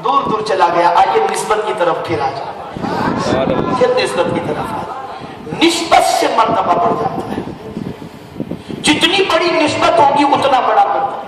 دور دور چلا گیا. آئیے نسبت کی طرف پھر آ جائے. پھر نسبت کی طرف آ جائے. نسبت سے مرتبہ بڑھ جاتا ہے. جتنی بڑی نسبت ہوگی اتنا بڑا مرتبہ.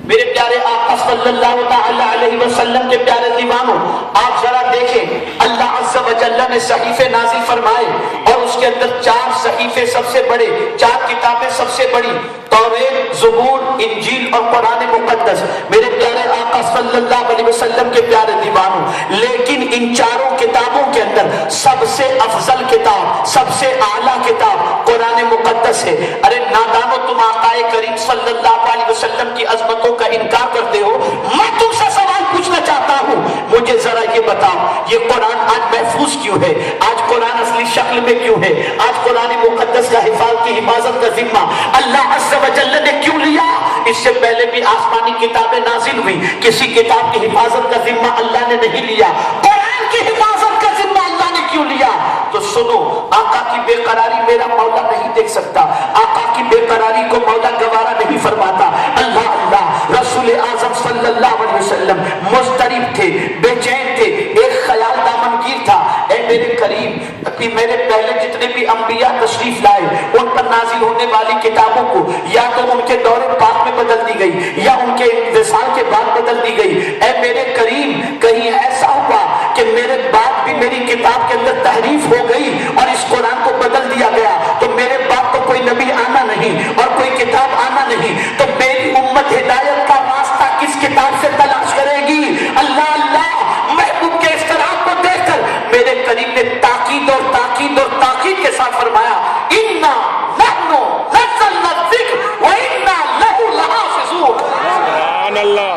میرے پیارے آقا صلی اللہ تعالی علیہ وسلم کے پیارے دیوانوں، آپ ذرا دیکھیں اللہ عز و جل نے صحیفے نازل فرمائے اور اس کے اندر 4 صحیفے سب سے بڑے، 4 کتابیں سب سے بڑی، توریت، زبور، انجیل اور قرآن مقدس. میرے پیارے آقا صلی اللہ علیہ وسلم کے پیارے دیوانوں، لیکن ان 4 کتابوں کے اندر سب سے افضل کتاب، سب سے اعلیٰ کتاب قرآن مقدس ہے. ارے نادانو، تم آقا کریم صلی اللہ علیہ وسلم کی عظمتوں کا انکار کرتے ہو. میں تم سے سوال پوچھنا چاہتا ہوں، مجھے ذرا یہ بتاؤ، یہ قرآن آج محفوظ کیوں ہے؟ آج قرآن اصلی شکل میں کیوں ہے؟ آج قرآن مقدس کا حفاظت کا ذمہ اللہ عز و جل نے کیوں لیا؟ اس سے پہلے بھی آسمانی کتابیں نازل ہوئی، کسی کتاب کی حفاظت کا ذمہ اللہ نے نہیں لیا. قرآن کی حفاظت کا ذمہ اللہ نے کیوں لیا؟ تو سنو، آقا کی بے قراری میرا مولا نہیں دیکھ سکتا. آقا کی بے قراری کو مولا گوارا نہیں فرماتا. اللہ اللہ، رسول اعظم صلی اللہ علیہ وسلم مضطرب تھے، بے چین تھے، ایک خیال دامنگیر تھا. اے میرے کریم، ابھی میرے پہلے جتنے بھی انبیاء تشریف لائے ان پر نازل ہونے والی کتابوں کو یا تو ان کے دور پاک میں بدل دی گئی یا ان کے انتقال کے بعد بدل دی گئی. اے میرے کریم، کہیں ایسا ہوا کہ میرے بعد بھی میری کتاب کے اندر تحریف ہو گئی اور اس قرآن کو بدل دیا گیا تو میرے بعد تو کوئی نبی آنا نہیں اور کوئی کتاب آنا نہیں، تو میری امت ہدایت کا راستہ کس کتاب سے تلاش کرے گی؟ اللہ اللہ، محبوب کے اس طرح کو دیکھ کر میرے کریم نے تاکید اور تاکید اور تاکید کے ساتھ فرمایا، اِنَّا نَحْنُ نَزَّلْنَا الذِّكْرَ وَإِنَّا لَهُ لَحَافِظُونَ. سبحان اللہ.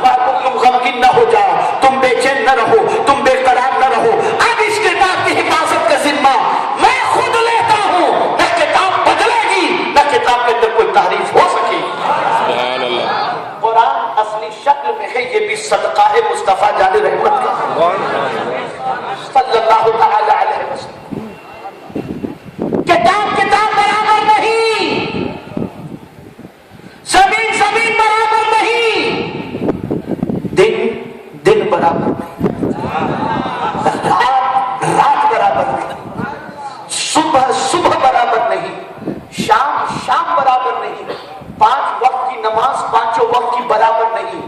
محبوب تم غمگین نہ ہو جاؤ، تم بے چین نہ رہو، تم بے قرار نہ رہو. اب اس کتاب کی حفاظت کا ذمہ میں خود لیتا ہوں. نہ کتاب بدلے گی، نہ کتاب کے اندر کوئی تحریف ہو سکے گی. سبحان اللہ. قرآن اصلی شکل میں ہے، یہ بھی صدقہ ہے مصطفیٰ جان رحمت کا صلی اللہ تعالی علیہ وسلم. کتاب کتاب برابر نہیں، زمین زمین برابر نہیں، دن دن برابر نہیں، رات رات برابر نہیں، صبح صبح برابر نہیں، شام شام برابر نہیں، 5 وقت کی نماز 5 وقت کی برابر نہیں.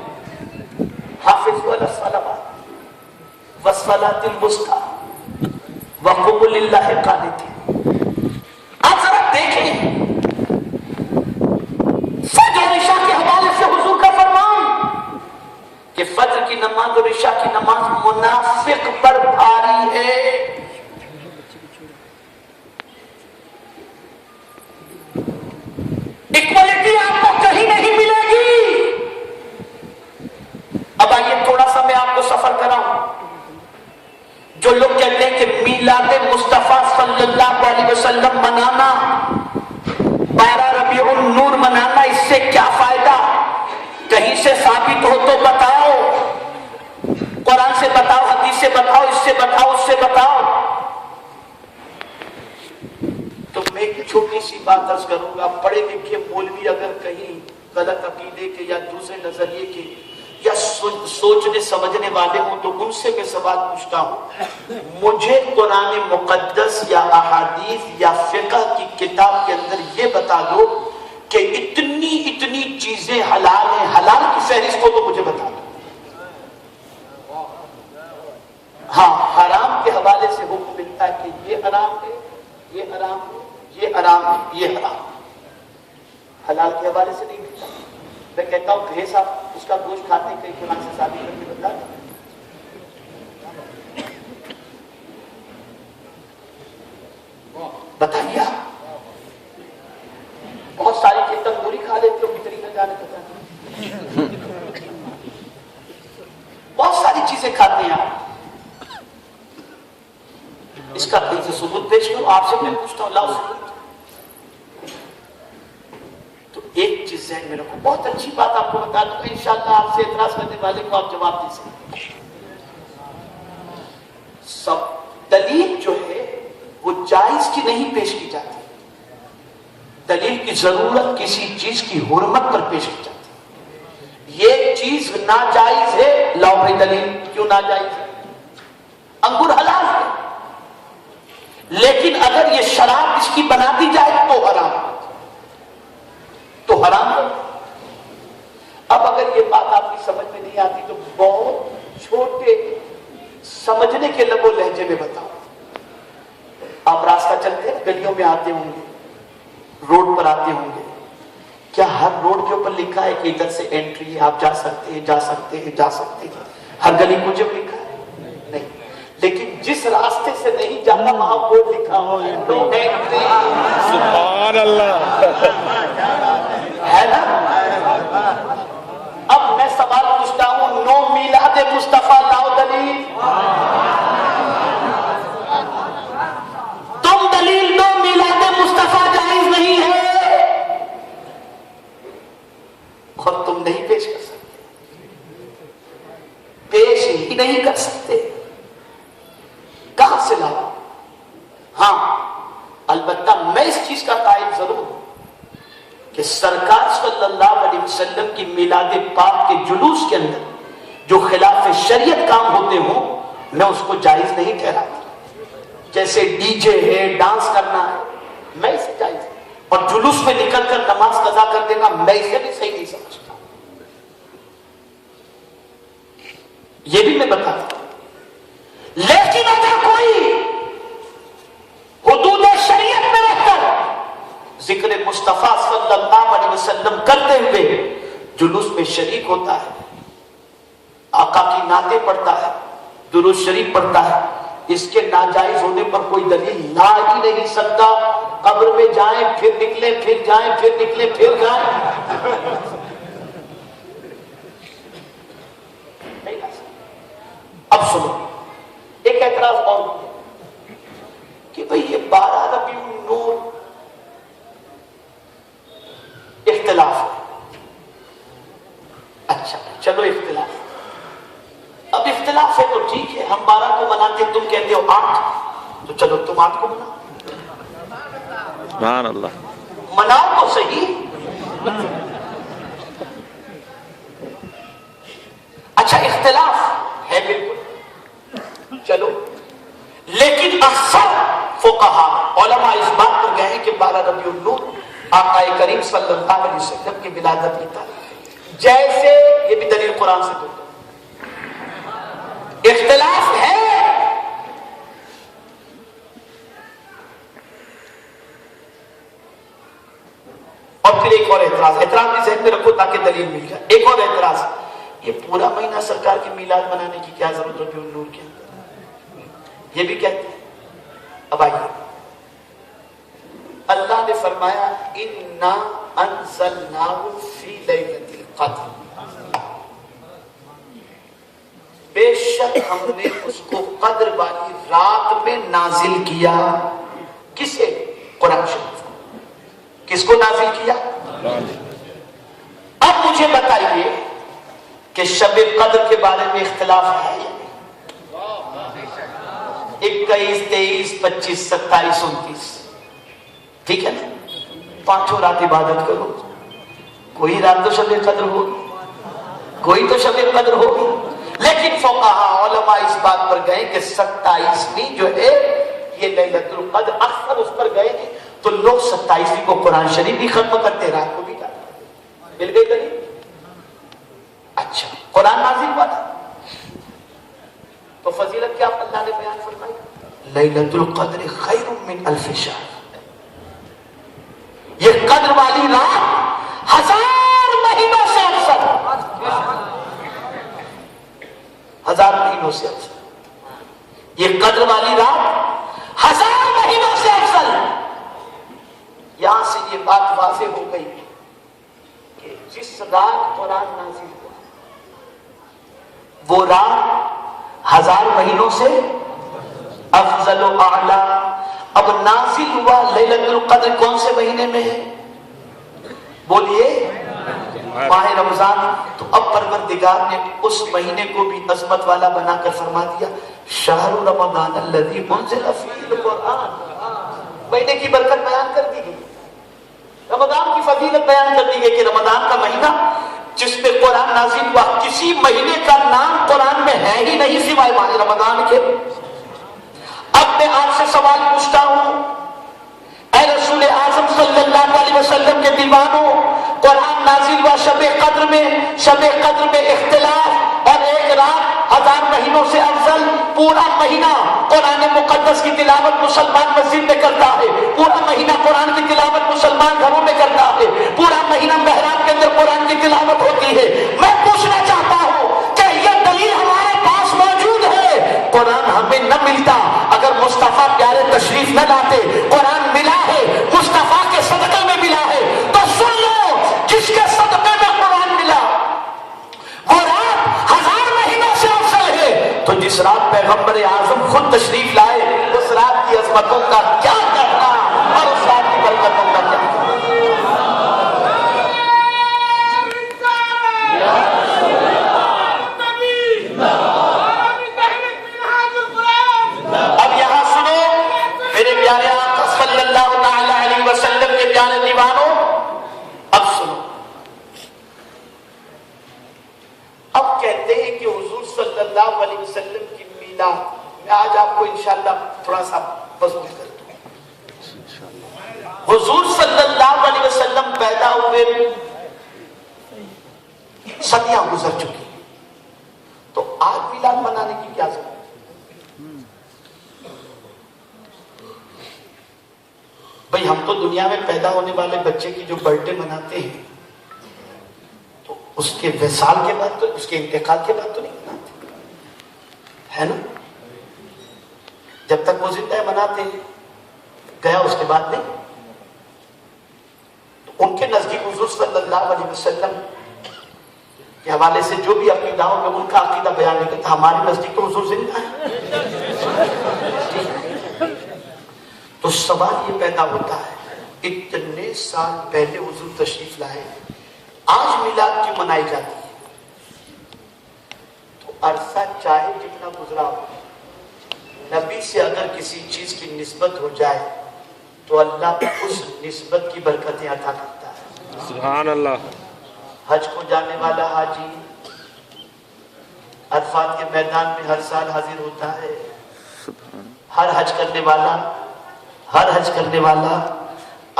حافظوا علی الصلوات والصلاۃ الوسطی وقوموا للہ قانتین. آپ ذرا دیکھیں فجر اور عشاء کے حوالے سے حضور کا فرمان کہ فجر کی نماز اور عشاء کی نماز منافق پر بھاری ہے. ایکوالٹی آپ کو کہیں نہیں ملے گی. اب آئیے تھوڑا سا میں آپ کو سفر کراؤں. جو لوگ کہتے ہیں کہ میلاد مصطفیٰ صلی اللہ علیہ وسلم منانا، 12 ربیع النور منانا، اس سے کیا فائدہ؟ کہیں سے ثابت ہو تو بتاؤ، قرآن سے بتاؤ، حدیث سے بتاؤ، اس سے بتاؤ، اس سے بتاؤ. تو میں ایک چھوٹی سی بات عرض کروں گا. پڑھے لکھے مولوی اگر کہیں غلط عقیدے کے یا دوسرے نظریے کے یا سوچنے سمجھنے والے ہوں تو ان سے میں سوال پوچھتا ہوں، مجھے قرآن مقدس یا احادیث یا فقہ کی کتاب کے اندر یہ بتا دو کہ اتنی چیزیں حلال ہیں، حلال کی فہرست کو تو مجھے بتا دو. ہاں، حرام کے حوالے سے حکم ملتا ہے کہ یہ حرام ہے، یہ حرام ہے، یہ حرام ہے، یہ حرام ہے. حلال کے حوالے سے نہیں ملتا. میں کہتا ہوں بھیس آپ اس کا گوشت کھاتے ہیں، کئی قرآن سے ثابت کر کے بتا دیں. بتائیے، بہت ساری چیز تندوری کھا لیتے ہو، کتنی نہ جانے پتا نہیں، بہت ساری چیزیں کھاتے ہیں آپ. اس کا ثبوت پیش کرو. آپ سے میں پوچھتا ہوں، لاؤ ثبوت. تو ایک چیز ذہن میں رکھو، بہت اچھی بات آپ کو بتا دوں گا، انشاءاللہ آپ سے اعتراض کرنے والے کو آپ جواب دے سکتے. سب دلیل جو ہے وہ جائز کی نہیں پیش کی جاتی، دلیل کی ضرورت کسی چیز کی حرمت پر پیش کی جاتی. یہ چیز ناجائز ہے، لاؤ بھائی دلیل کیوں ناجائز ہے؟ انگور حلال ہے، لیکن اگر یہ شراب اس کی بنا دی جائے تو حرام، تو حرام ہے۔ اب اگر یہ بات آپ کی سمجھ میں نہیں آتی تو بہت چھوٹے سمجھنے کے لب و لہجے میں بتاؤ۔ آپ راستہ چلتے ہیں، گلیوں میں آتے ہوں گے، روڈ پر آتے ہوں گے، کیا ہر روڈ کے اوپر لکھا ہے کہ ادھر سے انٹری ہے، آپ جا سکتے ہیں، جا سکتے ہیں، جا سکتے ہیں؟ ہر گلی کو جب لکھا ہے نہیں، لیکن جس راستے سے نہیں جانا وہاں بورڈ لکھا ہو نو انٹری، سبحان اللہ، ہے نا؟ اب میں سوال پوچھتا ہوں، نو میلاد مصطفیٰ لاؤ دلیل، تم دلیل دو میلاد مصطفیٰ جائز نہیں ہے، اور تم نہیں پیش کر سکتے، پیش ہی نہیں کر سکتے، کہاں سے لاؤ؟ ہاں البتہ میں اس چیز کا قائل ضرور ہوں کہ سرکار صلی اللہ علیہ وسلم کی میلاد پاک کے جلوس کے اندر جو خلاف شریعت کام ہوتے ہوں میں اس کو جائز نہیں ٹھہراتا، جیسے ڈی جے ہے، ڈانس کرنا ہے، میں اسے جائز، اور جلوس میں نکل کر نماز قضا کر دینا میں اسے بھی صحیح نہیں سمجھتا۔ یہ بھی میں بتاتا ہوں، لیکن اگر کوئی حدود شریعت میں رہ کر ذکر مصطفیٰ صلی اللہ علیہ وسلم کرتے ہوئے جلوس میں شریک ہوتا ہے، آقا کی نعتیں پڑھتا ہے، درود شریف پڑھتا ہے، اس کے ناجائز ہونے پر کوئی دلیل لا ہی نہیں سکتا۔ قبر میں جائیں پھر نکلیں، پھر جائیں پھر نکلیں، پھر جائیں، اب سنو ایک اعتراض اور کہ بھئی یہ 12 ربیع النور اختلاف ہے، اچھا چلو اختلاف، اب اختلاف ہے تو ٹھیک ہے، ہم 12 کو مناتے ہیں، تم کہتے ہو 8، تو چلو تم 8 کو مناؤ، سبحان اللہ، مناؤ تو صحیح، اچھا اختلاف ہے بالکل، چلو، لیکن اکثر فقہا علماء اس بات پر گئے ہیں کہ 12 ربیع النور آقا کریم صلی اللہ علیہ وسلم کی ولادت کی تاریخ ہے، جیسے یہ بھی دلیل قرآن سے دو، اختلاف ہے، اور پھر ایک اور اعتراض بھی ذہن میں رکھو تاکہ دلیل مل جائے، ایک اور اعتراض، یہ پورا مہینہ سرکار کی میلاد منانے کی کیا ضرورت ربیع النور کے اندر، یہ بھی کہتے ہیں۔ اب آئیے، اللہ نے فرمایا اِنَّا أَنزَلْنَاهُ فِي لَيْلَةِ الْقَدْرِ، بے شک ہم نے اس کو قدر والی رات میں نازل کیا، کسے؟ قرآن شریف کو، کس کو نازل کیا؟ اب مجھے بتائیے کہ شب قدر کے بارے میں اختلاف ہے یا نہیں؟ 21، 23، 25، 27، 29، ٹھیک ہے نا؟ 5 رات عبادت کرو، کوئی رات تو شب قدر ہوگی، کوئی تو شب قدر ہوگی، لیکن فقہا علماء اس بات پر گئے کہ 27ویں جو ہے یہ لیلۃ القدر، اکثر اس پر گئے ہیں، تو لوگ 27ویں کو قرآن شریف بھی ختم کرتے، رات کو بھی کرتے، مل گئی دلیل؟ اچھا قرآن نازل ہوا تھا تو فضیلت کیا اللہ نے بیان فرمائی؟ لیلۃ القدر خیر من الف شہر، یہ قدر والی رات 1000 مہینوں سے افضل، 1000 مہینوں سے افضل، یہ قدر والی رات 1000 مہینوں سے افضل۔ یہاں سے یہ بات واضح ہو گئی کہ جس رات قرآن نازل ہوا وہ رات 1000 مہینوں سے افضل و اعلیٰ۔ اب نازل ہوا لیلۃ القدر کون سے مہینے میں ہے؟ بولیے، ماہ رمضان، تو اب پروردگار نے اس مہینے کو بھی عظمت والا بنا کر فرما دیا شہر رمضان الذی انزل فیہ القرآن، مہینے کی برکت بیان کر دی گئی، رمضان کی فضیلت بیان کر دی گئی کہ رمضان کا مہینہ جس میں قرآن نازل ہوا، کسی مہینے کا نام قرآن میں ہے ہی نہیں سوائے ماہ رمضان کے۔ اب میں آپ سے سوال پوچھتا ہوں، اے رسول اعظم صلی اللہ علیہ وسلم کے دیوانوں، قرآن نازل ہوا شب قدر میں، شب قدر میں اختلاف، اور ایک رات 1000 مہینوں سے افضل، پورا مہینہ قرآن مقدس کی تلاوت مسلمان مسجد میں کرتا ہے، پورا مہینہ قرآن کی تلاوت مسلمان گھروں میں کرتا ہے، پورا مہینہ محراب کے اندر قرآن کی تلاوت ہوتی ہے۔ میں پوچھنا چاہتا ہوں کہ یہ دلیل ہمارے پاس موجود ہے؟ قرآن ہمیں نہ ملتا اگر مصطفیٰ پیارے تشریف نہ لاتے، قرآن ملا ہے مصطفیٰ کے صدقے میں ملا ہے، تو سن لو جس کے صدقے میں قرآن ملا وہ رات 1000 مہینوں سے افضل ہے، تو جس رات پیغمبر اعظم خود تشریف لائے اس رات کی عظمتوں کا کیا کہنا اور اس رات کی برکتوں کا کیا کہنا۔ اب یہاں سنو میرے پیارے آقا صلی اللہ تعالی علیہ وسلم کے پیارے دیوانوں، اب سنو، اب کہتے ہیں کہ حضور صلی اللہ علیہ وسلم کی میلاد، میں آج آپ کو انشاءاللہ تھوڑا سا بزم کر دوں۔ حضور صلی اللہ علیہ وسلم پیدا ہوئے صدیاں گزر چکی، تو آج میلاد منانے کی کیا ضرورت؟ بھئی ہم تو دنیا میں پیدا ہونے والے بچے کی جو برتھ ڈے مناتے ہیں تو اس کے وصال کے بعد، تو اس کے انتقال کے بعد تو نہیں مناتے، ہے نا؟ جب تک وہ زندہ ہے مناتے ہیں، گیا اس کے بعد نہیں۔ تو ان کے نزدیک حضور صلی اللہ علیہ وسلم کے حوالے سے جو بھی عقیدہ ہو میں ان کا عقیدہ بیان نہیں کرتا، ہمارے نزدیک تو حضور زندہ ہے۔ تو سوال یہ پیدا ہوتا ہے، اتنے سال پہلے حضور تشریف لائے، آج میلاد کیوں منائی جاتی ہے؟ تو عرصہ چاہے جتنا گزرا ہو، نبی سے اگر کسی چیز کی نسبت ہو جائے تو اللہ اس نسبت کی برکتیں عطا کرتا ہے۔ سبحان اللہ۔ حج کو جانے والا حاجی عرفات کے میدان میں ہر سال حاضر ہوتا ہے، ہر حج کرنے والا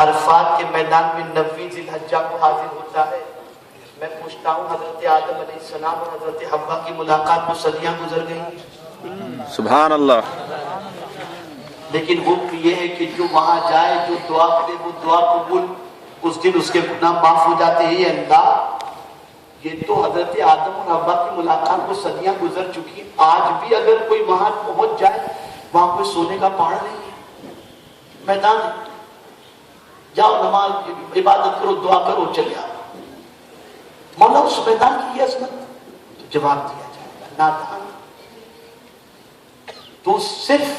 عرفات کے میدان میں 90 ذی الحجہ کو حاضر ہوتا ہے۔ میں پوچھتا ہوں، حضرت آدم علیہ السلام اور حضرت حوا کی ملاقات میں صدیاں گزر گئی، سبحان اللہ، لیکن حکم یہ ہے کہ جو وہاں جائے، جو دعا کرے وہ دعا قبول، اس دن اس کے گناہ معاف ہو جاتے ہیں۔ اللہ، یہ تو حضرت آدم اور حوا کی ملاقات کو صدیاں گزر چکی، آج بھی اگر کوئی وہاں پہنچ جائے، وہاں کوئی سونے کا پہاڑ نہیں ہے، میدان ہے، جاؤ نماز عبادت کرو، دعا کرو، چلے آؤ۔ مولا اس میدان کی یہ عظمت، تو جواب دیا جائے گا نادان تو صرف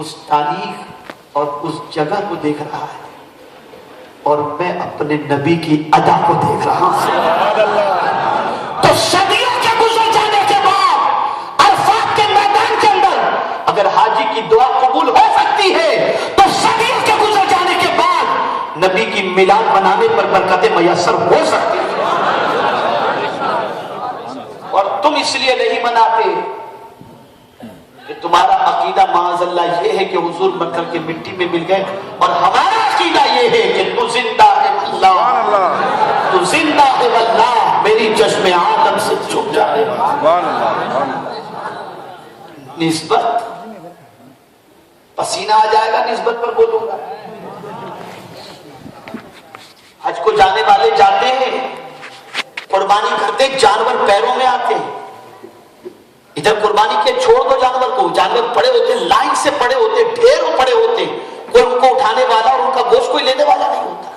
اس تاریخ اور اس جگہ کو دیکھ رہا ہے، اور میں اپنے نبی کی ادا کو دیکھ رہا ہوں۔ تو صدیوں کے گزر جانے کے بعد عرفات کے میدان کے اندر اگر حاجی کی دعا قبول ہو سکتی ہے تو صدیوں کے گزر جانے کے بعد نبی کی میلاد منانے پر برکتیں میسر ہو سکتی ہیں۔ اور تم اس لیے نہیں مناتے کہ تمہارا عقیدہ معاذ اللہ یہ ہے کہ حضور مر کر کے مٹی میں مل گئے، اور ہمارا عقیدہ یہ ہے کہ تو زندہ ہے واللہ، تو زندہ ہے واللہ، میری چشم آدم سے چھپ جائے۔ نسبت، پسینہ آ جائے گا نسبت پر بولوں گا۔ حج کو جانے والے جاتے ہیں، قربانی کرتے، جانور پیروں میں آتے ہیں، ادھر قربانی کے چھوڑ دو جانور کو، جانور پڑے ہوتے، لائن سے پڑے ہوتے، ڈھیر پڑے ہوتے، کوئی ان کو اٹھانے والا اور ان کا گوشت کوئی لینے والا نہیں ہوتا۔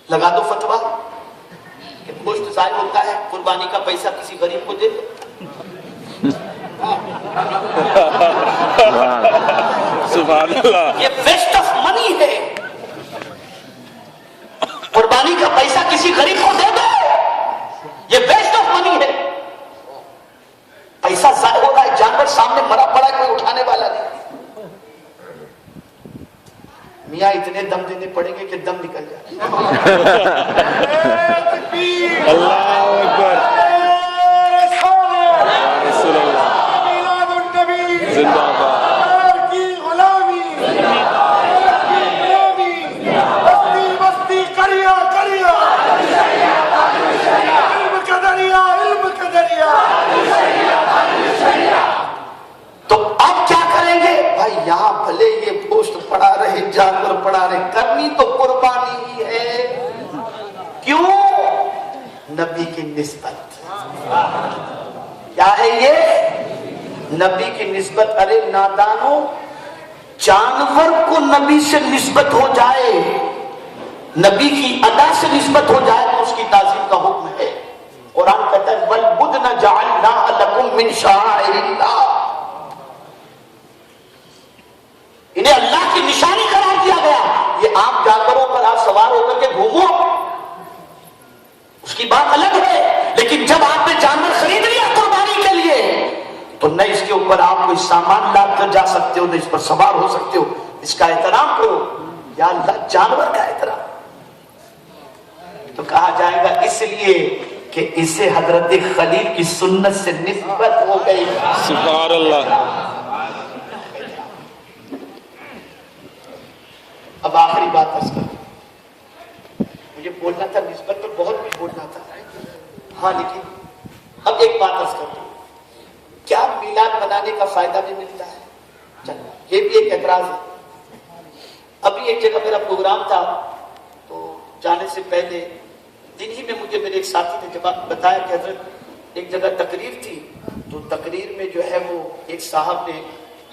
لگا دو فتویٰ کہ گوشت ضائع ہوتا ہے، قربانی کا پیسہ کسی غریب کو دے دو۔ سبحان اللہ، یہ ویسٹ آف منی ہے، قربانی کا پیسہ کسی غریب کو دے دو، یہ ویسٹ آف منی ہے، پیسہ ضائع ہو رہا ہے، جانور سامنے مرا پڑا ہے، کوئی اٹھانے والا نہیں۔ میاں اتنے دم دینے پڑیں گے کہ دم نکل جائے. اللہ اکبر. رسول اللہ زندہ باد. تو اب کیا کریں گے بھائی؟ یہاں بھلے یہ گوشت پڑا رہے، جانور پڑا رہے، کرنی تو قربانی ہی ہے. کیوں؟ نبی کی نسبت. کیا ہے یہ؟ نبی کی نسبت. ارے نادانو، جانور کو نبی سے نسبت ہو جائے، نبی کی ادا سے نسبت ہو جائے تو اس کی تعظیم کا حکم ہے. قرآن کہتا ہے وَالْبُدْنَ جَعَلْنَاهَا لَكُم مِّن شَعَائِرِ اللَّهِ. انہیں اللہ کی نشانی قرار دیا گیا. یہ عام جانوروں پر آپ سوار ہو کر کے گھومو، اس کی بات الگ ہے. لیکن جب آپ نے جانور خرید لیا قربانی کے لیے تو نہ اس کے اوپر آپ کوئی سامان لاد کر جا سکتے ہو، نہ اس پر سوار ہو سکتے ہو. اس کا احترام کرو. یا اللہ، جانور کا احترام. تو کہا جائے گا اس لیے کہ اسے حضرت خلیل کی سنت سے نسبت ہو گئی. سبحان اللہ. اب آخری بات عرض کروں. مجھے بولنا تھا نسبت پر، بہت بھی بولنا تھا. ہاں لیکن اب ایک بات عرض کرتا ہوں. کیا میلاد منانے کا فائدہ بھی ملتا ہے؟ چلو یہ بھی ایک اعتراض ہے. ابھی ایک جگہ میرا پروگرام تھا تو جانے سے پہلے دن ہی میں مجھے میرے ایک ساتھی نے جب بتایا کہ حضرت ایک جگہ تقریر تھی، تو تقریر میں جو ہے وہ ایک صاحب نے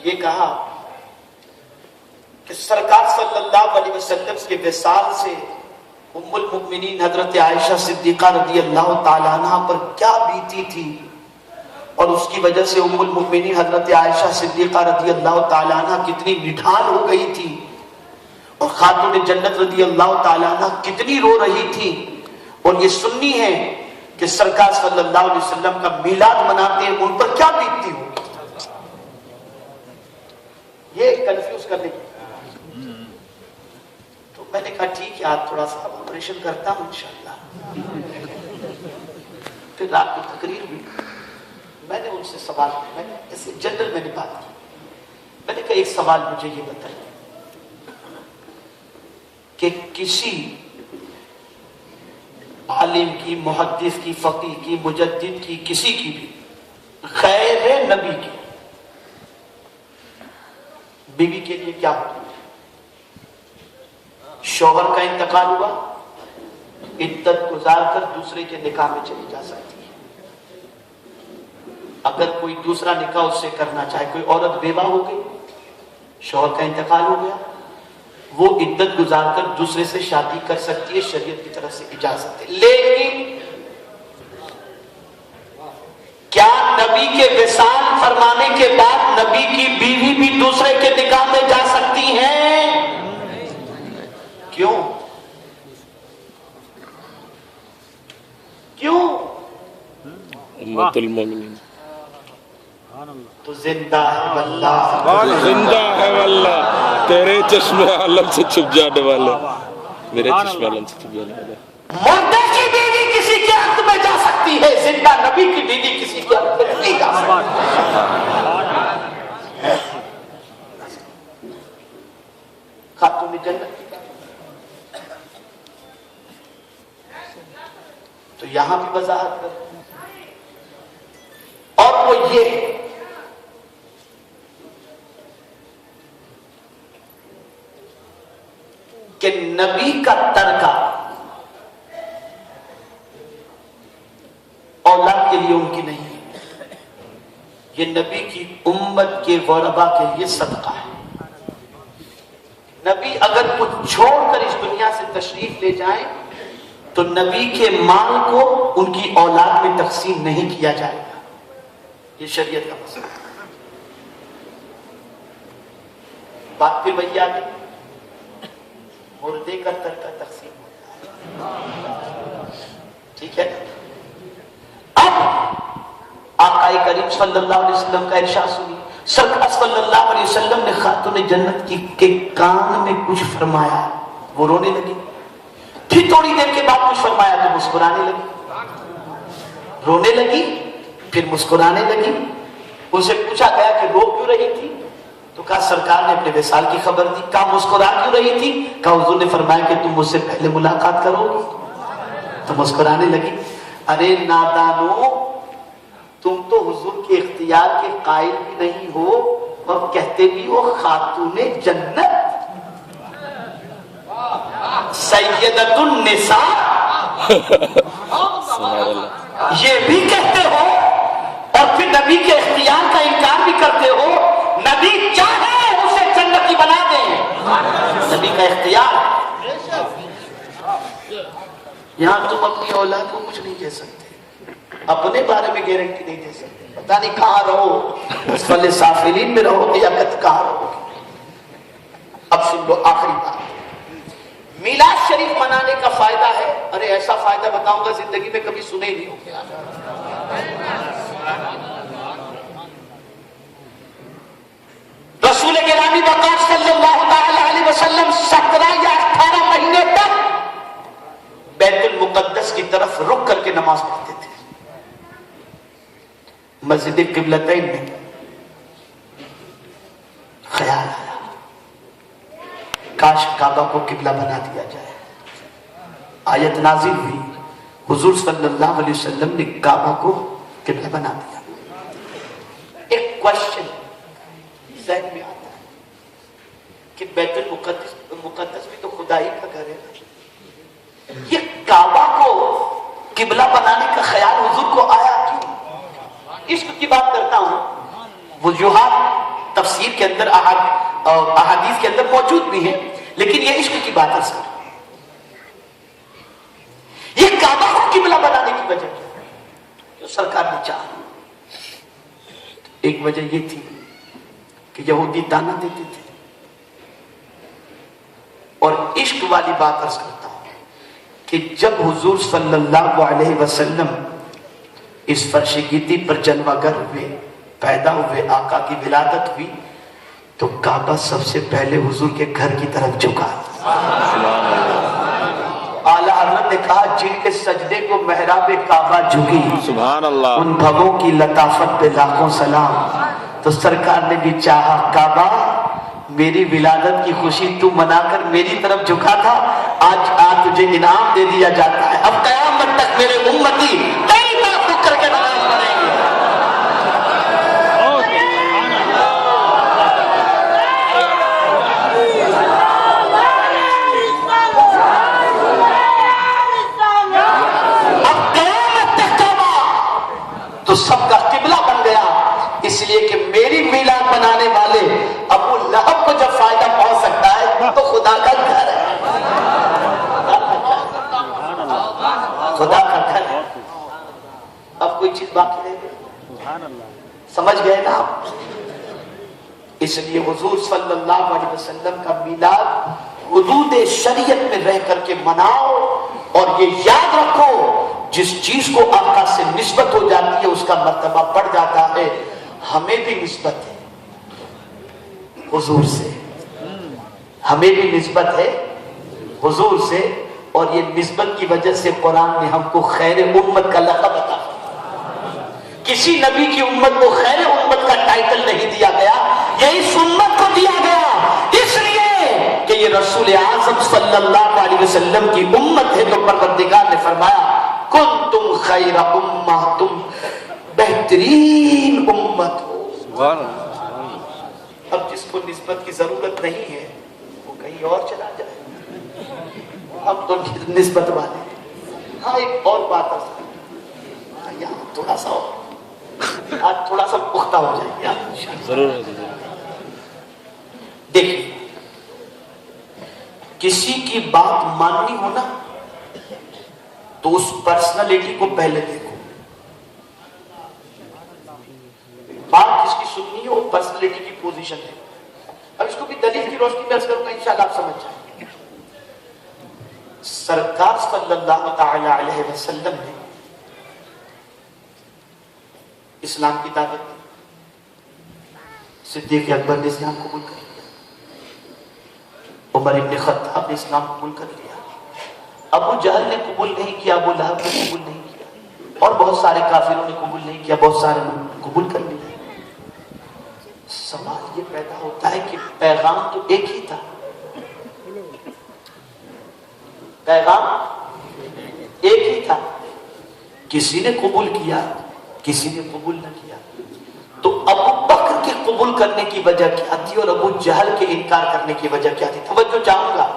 یہ کہا کہ سرکار صلی اللہ علیہ وسلم کے وصال سے ام المؤمنین حضرت عائشہ صدیقہ رضی اللہ تعالیٰ عنہ پر کیا بیتی تھی، اور اس کی وجہ سے ام المؤمنین حضرت عائشہ صدیقہ رضی اللہ تعالیٰ عنہ کتنی نڈھال ہو گئی تھی، اور خاتون جنت رضی اللہ تعالیٰ عنہ کتنی رو رہی تھی. اور یہ سنی ہے کہ سرکار صلی اللہ علیہ وسلم کا میلاد مناتے ہیں، ان پر کیا بیتتی ہو. یہ کنفیوز کرنے کی. تو میں نے کہا ٹھیک ہے، آج تھوڑا سا آپریشن کرتا ہوں انشاءاللہ. پھر رات کو تقریر ہوئی. میں نے ان سے سوال کیا، میں نے ایسے جنرل میں نے بات کی. میں نے کہا ایک سوال مجھے یہ بتائیے کہ کسی عالم کی، محدث کی، فقیہ کی، مجدد کی، کسی کی بھی غیر نبی کی بیوی کے لیے کیا ہوتا ہے؟ شوہر کا انتقال ہوا، عدت گزار کر دوسرے کے نکاح میں چلی جا سکتی ہے. اگر کوئی دوسرا نکاح اس سے کرنا چاہے، کوئی عورت بیوہ ہو گئی، شوہر کا انتقال ہو گیا، وہ عدت گزار کر دوسرے سے شادی کر سکتی ہے، شریعت کی طرف سے اجازت ہے. لیکن کیا نبی کے وصال فرمانے کے بعد نبی کی بیوی بھی دوسرے کے نکاح میں جا سکتی ہیں؟ کیوں؟ کیوں؟ امت المومنین تو زندہ ہے واللہ، زندہ ہے واللہ. تیرے چشمے عالم سے چھپ جانے والے، میرے چشمے عالم سے چھپ جانے والے. مردے کی بیوی کسی کے حق میں جا سکتی ہے، زندہ نبی کی بیوی کسی کے حق میں نہیں جا سکتی. خاتون جنت. تو یہاں بھی وضاحت کر، اور وہ یہ کہ نبی کا ترکہ اولاد کے لیے ان کی نہیں ہے، یہ نبی کی امت کے غربا کے لیے صدقہ ہے. نبی اگر کچھ چھوڑ کر اس دنیا سے تشریف لے جائیں تو نبی کے مال کو ان کی اولاد میں تقسیم نہیں کیا جائے گا. یہ شریعت کا مسئلہ ہے. بات پھر وہی آ گئی، مردے کا ترکہ تقسیم ہوتا ہے. ٹھیک ہے. اب آقا کریم صلی اللہ علیہ وسلم کا ارشاد سنی، سرکار صلی اللہ علیہ وسلم نے خاتون جنت کی کے کان میں کچھ فرمایا، وہ رونے لگی. پھر تھوڑی دیر کے بعد کچھ فرمایا تو مسکرانے لگی، رونے لگی پھر مسکرانے لگی. ان سے پوچھا گیا کہ رو کیوں رہی تھی؟ تو کہا سرکار نے اپنے وصال کی خبر دی. کہا مسکرا کیوں رہی تھی؟ کہا حضور نے فرمایا کہ تم مجھ سے پہلے ملاقات کرو گی. تو مسکرانے لگی. ارے نادانو، تم تو حضور کے اختیار کے قائل بھی نہیں ہو اور کہتے بھی ہو خاتون جنت، سیدۃ النساء، یہ بھی کہتے ہو اور پھر نبی کے اختیار کا انکار بھی کرتے ہو. نبی چاہے اسے جنتی بنا دیں، نبی کا اختیار. یہاں تم اپنی اولاد کو کچھ نہیں کہہ سکتے، اپنے بارے میں گارنٹی نہیں دے سکتے. پتہ نہیں کہاں رہو، اسفل سافلین میں رہو گے یا کہاں رہو گے. اب سن لو آخری بات، میلاد شریف منانے کا فائدہ ہے. ارے ایسا فائدہ بتاؤں گا زندگی میں کبھی سنے ہی نہیں ہو گیا. رسول گرامی وقار صلی اللہ تعالی علیہ وسلم 17 یا 18 مہینے تک بیت المقدس کی طرف رک کر کے نماز پڑھتے تھے. مسجد قبلتین میں خیال آیا کاش کعبہ کو قبلہ بنا دیا جائے. آیت نازل ہوئی، حضور صلی اللہ علیہ وسلم نے کعبہ کو قبلہ بنا دیا. ایک کوشچن ذہن میں آتا ہے کہ بیت المقدس بھی تو خدائی کا گھر ہے. یہ کعبہ کو قبلہ بنانے کا خیال حضور کو آیا کیوں؟ عشق کی بات کرتا ہوں، وجوہات تفسیر کے اندر احادیث کے اندر موجود بھی ہیں، لیکن یہ عشق کی بات ہے. سر یہ کعبہ کو قبلہ بنانے کی وجہ کیا ہے جو سرکار نے چاہا؟ ایک وجہ یہ تھی کہ یہودی دانا دیتے تھے. اور عشق والی بات عرض کرتا ہوں کہ جب حضور صلی اللہ علیہ وسلم اس فرش گیتی پر جلوہ گر ہوئے، پیدا ہوئے، آقا کی ولادت ہوئی، تو کعبہ سب سے پہلے حضور کے گھر کی طرف جھکا. اعلیٰ حضرت نے کہا جن کے سجدے کو محراب کعبہ جھکی، سبحان اللہ، ان بھگوں کی لطافت پہ لاکھوں سلام. تو سرکار نے بھی چاہا کعبہ میری ولادت کی خوشی تو منا کر میری طرف جھکا تھا، آج تجھے انعام دے دیا جاتا ہے. اب قیامت تک میرے امتی کئی بار رک کر کے نماز پڑھیں گے. اب قیامت تک کعبہ تو سب کا قبلہ بن گیا، اس لیے کہ میری میلاد بنانے والے ابو لہب کو جب فائدہ پہنچ سکتا ہے تو خدا کا گھر ہے، خدا کا گھر ہے. اب کوئی چیز باقی رہ گئی؟ سمجھ گئے نا آپ؟ اس لیے حضور صلی اللہ علیہ وسلم کا میلاد حدود شریعت میں رہ کر کے مناؤ. اور یہ یاد رکھو جس چیز کو آقا سے نسبت ہو جاتی ہے اس کا مرتبہ بڑھ جاتا ہے. ہمیں بھی نسبت ہے حضور سے، ہمیں بھی نسبت ہے حضور سے، اور یہ نسبت کی وجہ سے قرآن نے ہم کو خیر امت کا لقب عطا فرمایا. کسی نبی کی امت کو خیر امت کا ٹائٹل نہیں دیا گیا، یہ اس امت کو دیا گیا اس لیے کہ یہ رسول اعظم صلی اللہ علیہ وسلم کی امت ہے. تو پروردگار نے فرمایا کنتم خیر امہ، تم بہترین امت ہو. اب جس کو نسبت کی ضرورت نہیں ہے وہ کہیں اور چلا جائے، ہم تو نسبت والے. ہاں ایک اور بات ہے، یہاں تھوڑا سا آج تھوڑا سا پختہ ہو جائے گا ضرور. دیکھیے کسی کی بات ماننی ہو نا تو اس پرسنالٹی کو پہلے دیکھو. بات جس کی سننی ہے وہ پرسنالٹی کی پوزیشن ہے. اب اس کو بھی دلیل کی روشنی میں عرض کروں گا، انشاءاللہ آپ سمجھ جائیں گے. سرکار صلی اللہ تعالی علیہ وسلم نے اسلام کی دعوت دی. صدیق اکبر نے اسلام قبول کر لیا، عمر ابن خطاب نے اسلام قبول کر لیا، ابو جہل نے قبول نہیں کیا، ابو لہب نے قبول نہیں کیا، اور بہت سارے کافروں نے قبول نہیں کیا، بہت سارے نے قبول کر لیا۔ سوال یہ پیدا ہوتا ہے کہ پیغام تو ایک ہی تھا، پیغام ایک ہی تھا، کسی نے قبول کیا کسی نے قبول نہ کیا۔ تو ابو بکر کے قبول کرنے کی وجہ کیا تھی اور ابو جہل کے انکار کرنے کی وجہ کیا تھی؟ توجہ چاہوں گا۔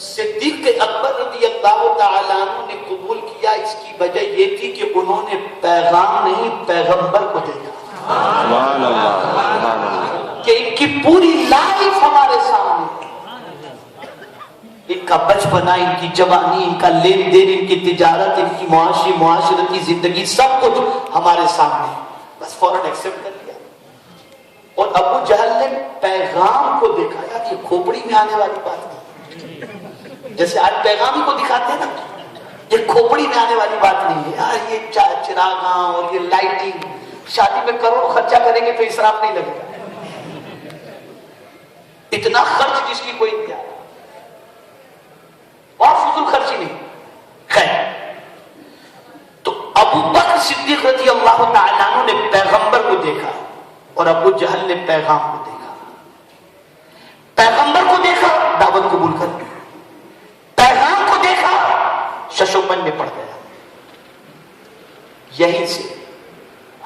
صدیق اکبر رضی اللہ تعالیٰ عنہ نے قبول کیا، اس کی وجہ یہ تھی کہ انہوں نے پیغام نہیں پیغمبر کو دیکھا، سبحان اللہ، سبحان اللہ، کہ ان کی پوری لائف ہمارے سامنے ہے، ان کا بچپنا، ان کی جوانی، ان کا لین دین، ان کی تجارت، ان کی معاشرتی زندگی، سب کچھ ہمارے سامنے، بس فوراً ایکسپٹ کر لیا۔ اور ابو جہل نے پیغام کو دیکھا، یار یہ کھوپڑی میں آنے والی بات نہیں، جیسے آج پیغام ہی کو دکھاتے ہیں نا، یہ کھوپڑی میں آنے والی بات نہیں ہے یار، یہ چراغاں اور یہ لائٹنگ، شادی میں کروڑوں خرچہ کریں گے تو اسراف نہیں لگے گا، اتنا خرچ جس کی کوئی نہیں آ رہا، اور فضول خرچی نہیں۔ خیر، تو ابو بکر صدیق رضی اللہ تعالیٰ عنہ نے پیغمبر کو دیکھا اور ابو جہل نے پیغام کو دیکھا۔ پیغمبر کو دیکھا، دعوت قبول کر لی، پیغام کو دیکھا، ششوپن میں پڑ گیا۔ یہیں سے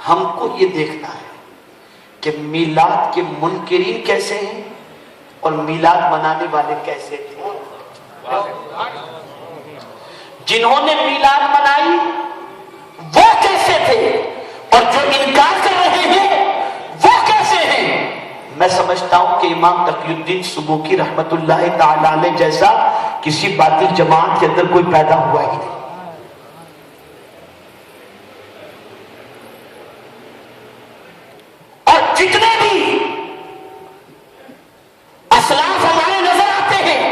ہم کو یہ دیکھنا ہے کہ میلاد کے منکرین کیسے ہیں اور میلاد منانے والے کیسے تھے۔ جنہوں نے میلاد منائی وہ کیسے تھے اور جو انکار کر رہے ہیں وہ کیسے ہیں؟ میں سمجھتا ہوں کہ امام تقی الدین سبوکی رحمت اللہ تعالی علیہ جیسا کسی باطل جماعت کے اندر کوئی پیدا ہوا ہی نہیں۔ اور جتنے بھی اسلاف ہمارے نظر آتے ہیں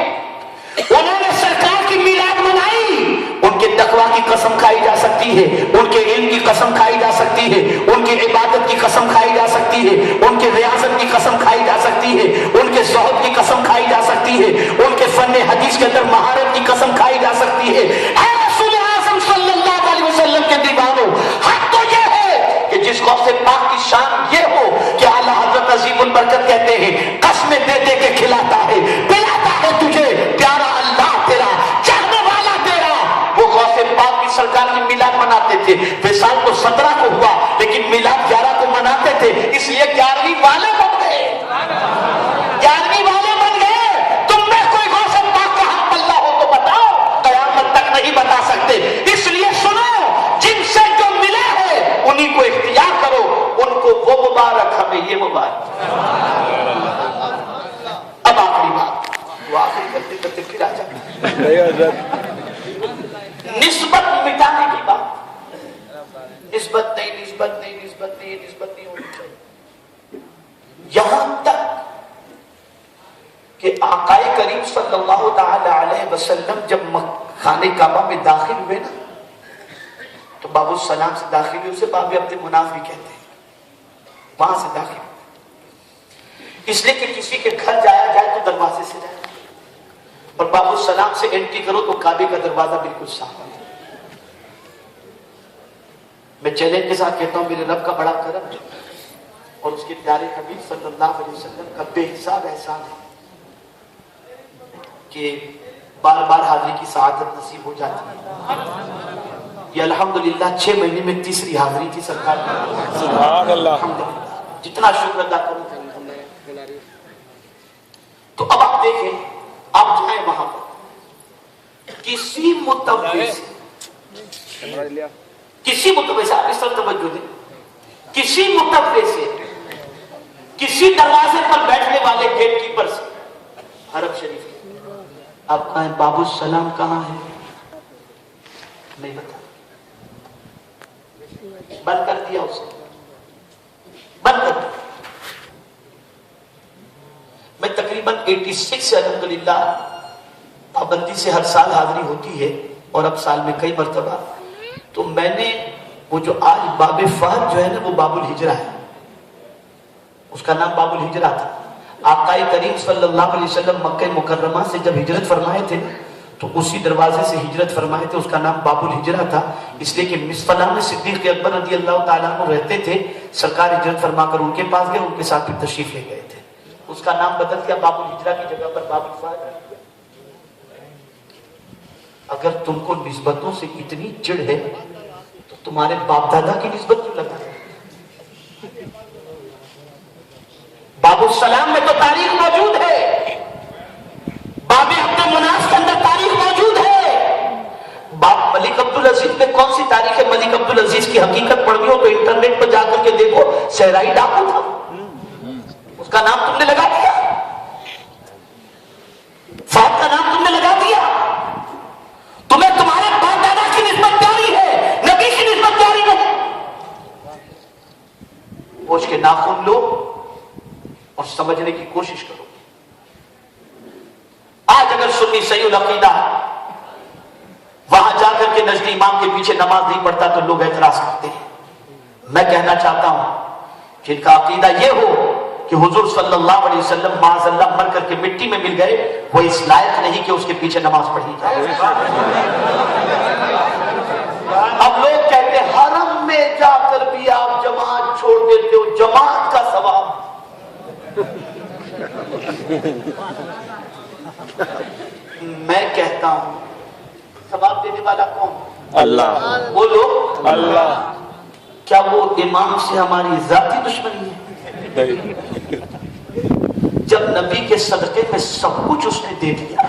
انہوں نے سرکار کی میلاد منائی، ان کے تقوی کی قسم کھائی جا سکتی ہے، ان کے علم کی قسم کھائی جا سکتی ہے، ان کی عبادت کی قسم کھائی جا سکتی ہے، ان کے ریاضت کی قسم کھائی جا سکتی ہے، ان کے زہد کی قسم کھائی جا سکتی ہے، ان کے فن حدیث کے اندر مہارت کی قسم کھائی جا سکتی ہے۔ اے رسول اعظم صلی اللہ علیہ وسلم کے دیوانوں، حق تو یہ ہے کہ جس غوث پاک کی شان یہ ہو کہ اعلیٰ حضرت عظیم البرکت کہتے ہیں قسمیں دے دے کے کھلاتا ہے پلاتا ہے تجھے پیارا اللہ تیرا، چاہنے والا تیرا۔ وہ غوث پاک کی سرکار کی میلاد مناتے تھے، وصال تو 17 کو ہوا لیکن میلاد 11 کو مناتے تھے، اس لیے 11ویں والے بن گئے، 11ویں والے بن گئے۔ تم میں کوئی غوث پاک کا حق اللہ ہو تو بتاؤ، قیامت تک نہیں بتا سکتے، اس لیے سنو جن سے جو ملے ہے انہیں کو اختیار کرو، ان کو وہ مبارک ہمیں یہ مبارک۔ اب آخری بات، وہ آخری کرتے کرتے پھر آ جاتے نسبت مٹانے کی بات، نسبت نہیں نسبت نہیں نسبت نہیں نسبت نہیں ہونی چاہیے، یہاں تک کہ آقا کریم صلی اللہ تعالی علیہ وسلم جب خانہ کعبہ میں داخل ہوئے نا تو باب السلام سے داخل ہوئے، اسے باب عبد مناف بھی کہتے ہیں، وہاں سے داخل ہوئے، اس لیے کہ کسی کے گھر جایا جائے تو دروازے سے جائے اور باب السلام سے انٹری کرو تو کعبے کا دروازہ بالکل سامنے۔ میں چیلنج کے ساتھ کہتا ہوں میرے رب کا بڑا کرم اور اس کے پیارے حبیب صلی اللہ علیہ وسلم کا بے حساب احسان ہے کہ بار بار حاضری کی سعادت نصیب ہو جاتی ہے۔ یہ الحمدللہ 6 مہینے میں تیسری حاضری تھی سرکار کی، سبحان اللہ، الحمدللہ، جتنا شکر ادا کروں۔ تو اب آپ دیکھیں، آپ جائیں وہاں پر کسی متوجہ سے آپ اس طرف توجہ دیں، کسی متوجہ سے، کسی دروازے پر بیٹھنے والے گیٹ کیپر سے حرم شریف آپ کہیں باب السلام کہاں ہے؟ نہیں بتا، بند کر دیا اسے، بند کر دیا۔ میں تقریباً 86 سے الحمدللہ پابندی سے ہر سال حاضری ہوتی ہے اور اب سال میں کئی مرتبہ، تو میں نے وہ جو آج باب فہد جو ہے نا وہ باب الہجرہ ہے، اس کا نام باب الہجرہ تھا. آقا کریم صلی اللہ علیہ وسلم مکہ مکرمہ سے جب ہجرت فرمائے تھے تو اسی دروازے سے ہجرت فرمائے تھے. اس کا نام باب الہجرہ تھا اس لیے کہ مصفلہ میں صدیق اکبر رضی اللہ تعالیٰ عنہ رہتے تھے. سرکار ہجرت فرما کر ان کے پاس گئے, ان کے ساتھ پھر تشریف لے گئے تھے. اس کا نام بدل دیا, باب الہجرہ کی جگہ پر باب الفاج. اگر تم کو نسبتوں سے اتنی چڑ ہے تو تمہارے باپ دادا کی نسبت کیوں لگا ہے؟ باب السلام میں تو تاریخ موجود ہے, باب عبد المناف کے اندر تاریخ موجود ہے. باب ملک عبدالعزیز میں کون سی تاریخ ہے؟ ملک عبدالعزیز کی حقیقت پڑھنی ہو تو انٹرنیٹ پر جا کر کے دیکھو, صحرائی ڈاکو تھا, اس کا نام تم نے لگا دیا. فہد کا نام تم نے لگا دیا. تمہیں تمہارے باپ دادا کی نسبت پیاری ہے, نبی کی نسبت پیاری نہیں. پوچھ کے ناخن لو اور سمجھنے کی کوشش کرو. آج اگر سنی صحیح العقیدہ وہاں جا کر کے نجدی امام کے پیچھے نماز نہیں پڑھتا تو لوگ اعتراض کرتے ہیں. میں کہنا چاہتا ہوں جن کا عقیدہ یہ ہو کہ حضور صلی اللہ علیہ وسلم معاذ اللہ مر کر کے مٹی میں مل گئے, وہ اس لائق نہیں کہ اس کے پیچھے نماز پڑھی جائے. اب لوگ کہتے ہیں حرم میں جا کر بھی آپ جماعت چھوڑ دیتے ہو, جماعت کا ثواب. میں کہتا ہوں ثواب دینے والا کون؟ اللہ. بولو اللہ. کیا وہ امام سے ہماری ذاتی دشمنی ہے؟ جب نبی کے صدقے میں سب کچھ اس نے دے دیا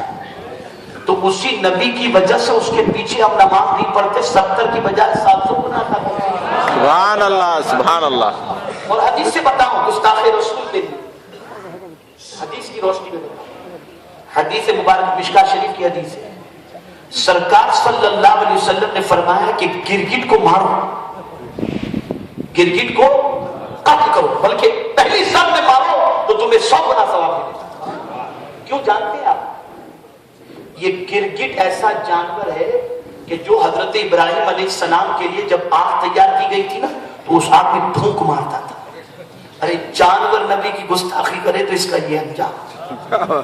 تو اسی نبی کی وجہ سے اس کے پیچھے ہم نماز نہیں پڑھتے, 70 کی بجائے 700 گنا تھا. سبحان اللہ, سبحان اللہ. اور حدیث سے بتاؤں, گستاخ رسول کے لیے حدیث کی روشنی میں بتاؤں. حدیث مبارک مشکا شریف کی حدیث ہے. سرکار صلی اللہ علیہ وسلم نے فرمایا کہ گرگٹ کو مارو, گرگٹ کو قتل کرو, بلکہ پہلی سب میں مارو تو تمہیں 100 گنا ثواب ملے گا. کیوں جانتے ہیں آپ؟ یہ گرگٹ ایسا جانور ہے کہ جو حضرت ابراہیم علیہ السلام کے لیے جب آگ تیار کی گئی تھی نا تو اس آگ میں پھونک مارتا تھا. ارے جانور نبی کی گستاخی کرے تو اس کا یہ انجام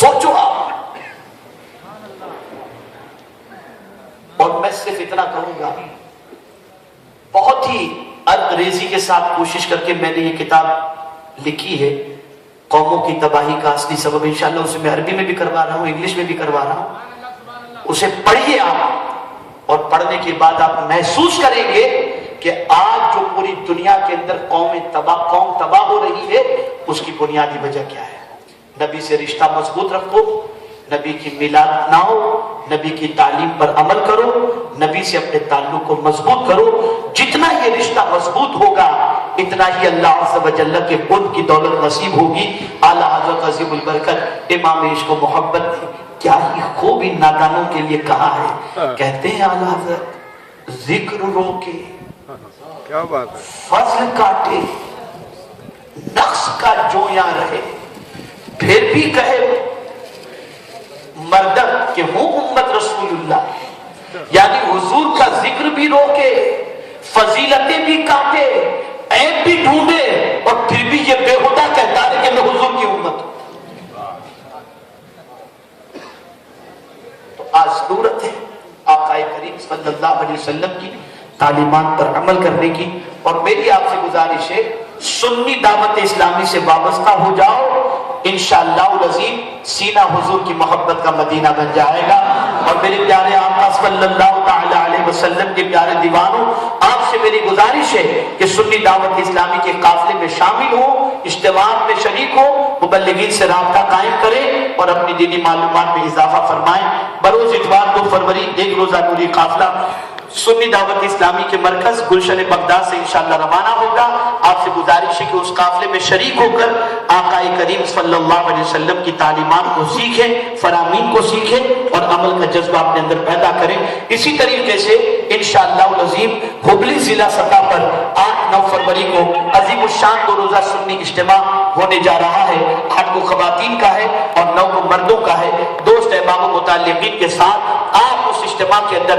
سوچو آپ. اور میں صرف اتنا کہوں گا, بہت ہی انگریزی کے ساتھ کوشش کر کے میں نے یہ کتاب لکھی ہے, قوموں کی تباہی کا اصلی سبب. انشاءاللہ اسے میں عربی میں بھی کروا رہا ہوں, انگلش میں بھی کروا رہا ہوں. اسے پڑھیے آپ, اور پڑھنے کے بعد آپ محسوس کریں گے کہ آج جو پوری دنیا کے اندر قوم تباہ ہو رہی ہے اس کی بنیادی وجہ کیا ہے. نبی سے رشتہ مضبوط رکھو, نبی کی میلاد نہ ہو, نبی کی تعلیم پر عمل کرو, نبی سے اپنے تعلق کو مضبوط کرو. جتنا یہ رشتہ مضبوط ہوگا اتنا ہی اللہ عز و جل کے قرب کی دولت نصیب ہوگی. اعلیٰ حضرت عظیم البرکت امام عشق و محبت نے کیا ہی خوب ان نادانوں کے لیے کہا ہے. کہتے ہیں اعلیٰ حضرت, ذکر روکے, کیا بات, فضل کاٹے, نقص کا جویاں رہے, پھر بھی کہے مردم کہ ہوں امت رسول اللہ, یعنی حضور کا ذکر بھی روکے, فضیلتیں بھی کاٹے, عیب بھی ڈھونڈے, اور پھر بھی یہ بےہودہ کہتا ہے کہ میں حضور کی امت ہوں. تو آج ضرورت ہے آقا کریم صلی اللہ علیہ وسلم کی تعلیمات پر عمل کرنے کی. اور میری آپ سے گزارش ہے, سنی دعوت اسلامی سے وابستہ ہو جاؤ, انشاءاللہ العظیم سینہ حضور کی محبت کا مدینہ بن جائے گا. اور میرے پیارے آقا صلی اللہ تعالی علیہ وسلم کے پیارے دیوانوں, آپ سے میری گزارش ہے کہ سنی دعوت اسلامی کے قافلے میں شامل ہو, اجتماعات میں شریک ہو, مبلغین سے رابطہ قائم کریں اور اپنی دینی معلومات میں اضافہ فرمائیں. بروز اتوار 2 فروری 1 روزہ نوری قافلہ سنی دعوت اسلامی کے مرکز گلشن بغداد سے انشاءاللہ روانہ ہوگا. آپ سے گزارش ہے کہ اس قافلے میں شریک ہو کر آقا کریم صلی اللہ علیہ وسلم کی تعلیمات کو سیکھیں, فرامین کو سیکھیں اور عمل کا جذبہ اپنے اندر پیدا کریں. اسی طریقے سے انشاءاللہ العظیم ہبلی ضلع سطح پر 8-9 فروری کو عظیم الشان 2 روزہ سنی اجتماع ہونے جا رہا ہے. 8 کو خواتین کا ہے اور 9 کو مردوں کا ہے. دوست احباب و متعلقین کے ساتھ آپ اس اجتماع کے اندر